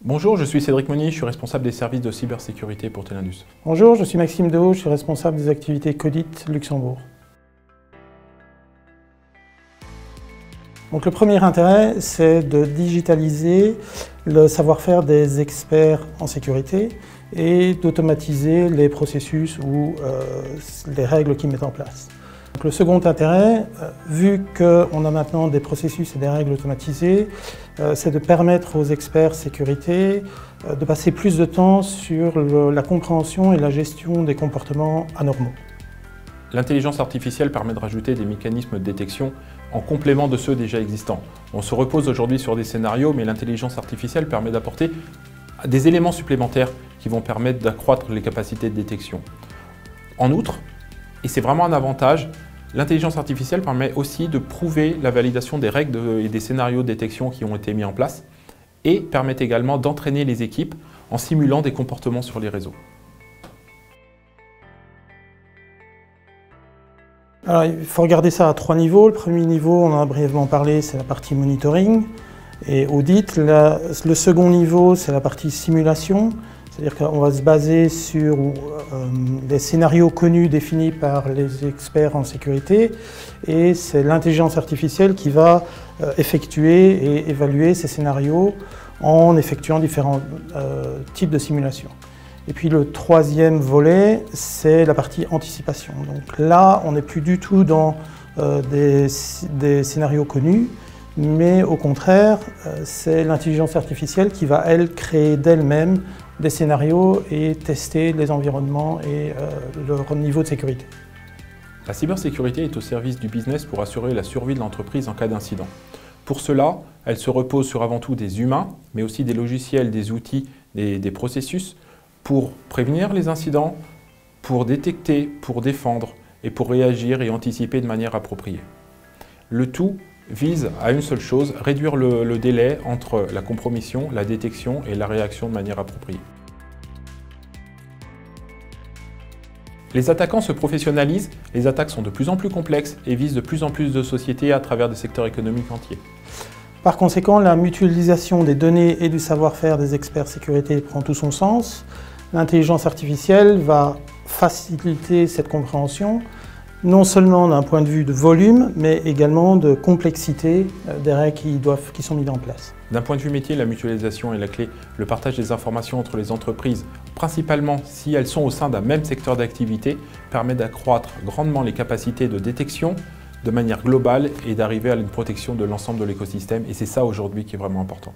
Bonjour, je suis Cédric Monnier, je suis responsable des services de cybersécurité pour Telindus. Bonjour, je suis Maxime Dehaut, je suis responsable des activités Codit Luxembourg. Donc le premier intérêt, c'est de digitaliser le savoir-faire des experts en sécurité et d'automatiser les processus ou les règles qu'ils mettent en place. Donc le second intérêt, vu qu'on a maintenant des processus et des règles automatisées, c'est de permettre aux experts sécurité de passer plus de temps sur la compréhension et la gestion des comportements anormaux. L'intelligence artificielle permet de rajouter des mécanismes de détection en complément de ceux déjà existants. On se repose aujourd'hui sur des scénarios, mais l'intelligence artificielle permet d'apporter des éléments supplémentaires qui vont permettre d'accroître les capacités de détection. En outre, et c'est vraiment un avantage, l'intelligence artificielle permet aussi de prouver la validation des règles et des scénarios de détection qui ont été mis en place et permet également d'entraîner les équipes en simulant des comportements sur les réseaux. Alors, il faut regarder ça à trois niveaux. Le premier niveau, on en a brièvement parlé, c'est la partie monitoring et audit. Le second niveau, c'est la partie simulation. C'est-à-dire qu'on va se baser sur des scénarios connus définis par les experts en sécurité et c'est l'intelligence artificielle qui va effectuer et évaluer ces scénarios en effectuant différents types de simulations. Et puis le troisième volet, c'est la partie anticipation. Donc là, on n'est plus du tout dans des scénarios connus, mais au contraire, c'est l'intelligence artificielle qui va, elle, créer d'elle-même des scénarios et tester les environnements et leur niveau de sécurité. La cybersécurité est au service du business pour assurer la survie de l'entreprise en cas d'incident. Pour cela, elle se repose sur avant tout des humains, mais aussi des logiciels, des outils, des processus pour prévenir les incidents, pour détecter, pour défendre et pour réagir et anticiper de manière appropriée. Le tout vise à une seule chose, réduire le délai entre la compromission, la détection et la réaction de manière appropriée. Les attaquants se professionnalisent, les attaques sont de plus en plus complexes et visent de plus en plus de sociétés à travers des secteurs économiques entiers. Par conséquent, la mutualisation des données et du savoir-faire des experts sécurité prend tout son sens. L'intelligence artificielle va faciliter cette compréhension, non seulement d'un point de vue de volume, mais également de complexité des règles qui sont mises en place. D'un point de vue métier, la mutualisation est la clé. Le partage des informations entre les entreprises, principalement si elles sont au sein d'un même secteur d'activité, permet d'accroître grandement les capacités de détection de manière globale et d'arriver à une protection de l'ensemble de l'écosystème. Et c'est ça aujourd'hui qui est vraiment important.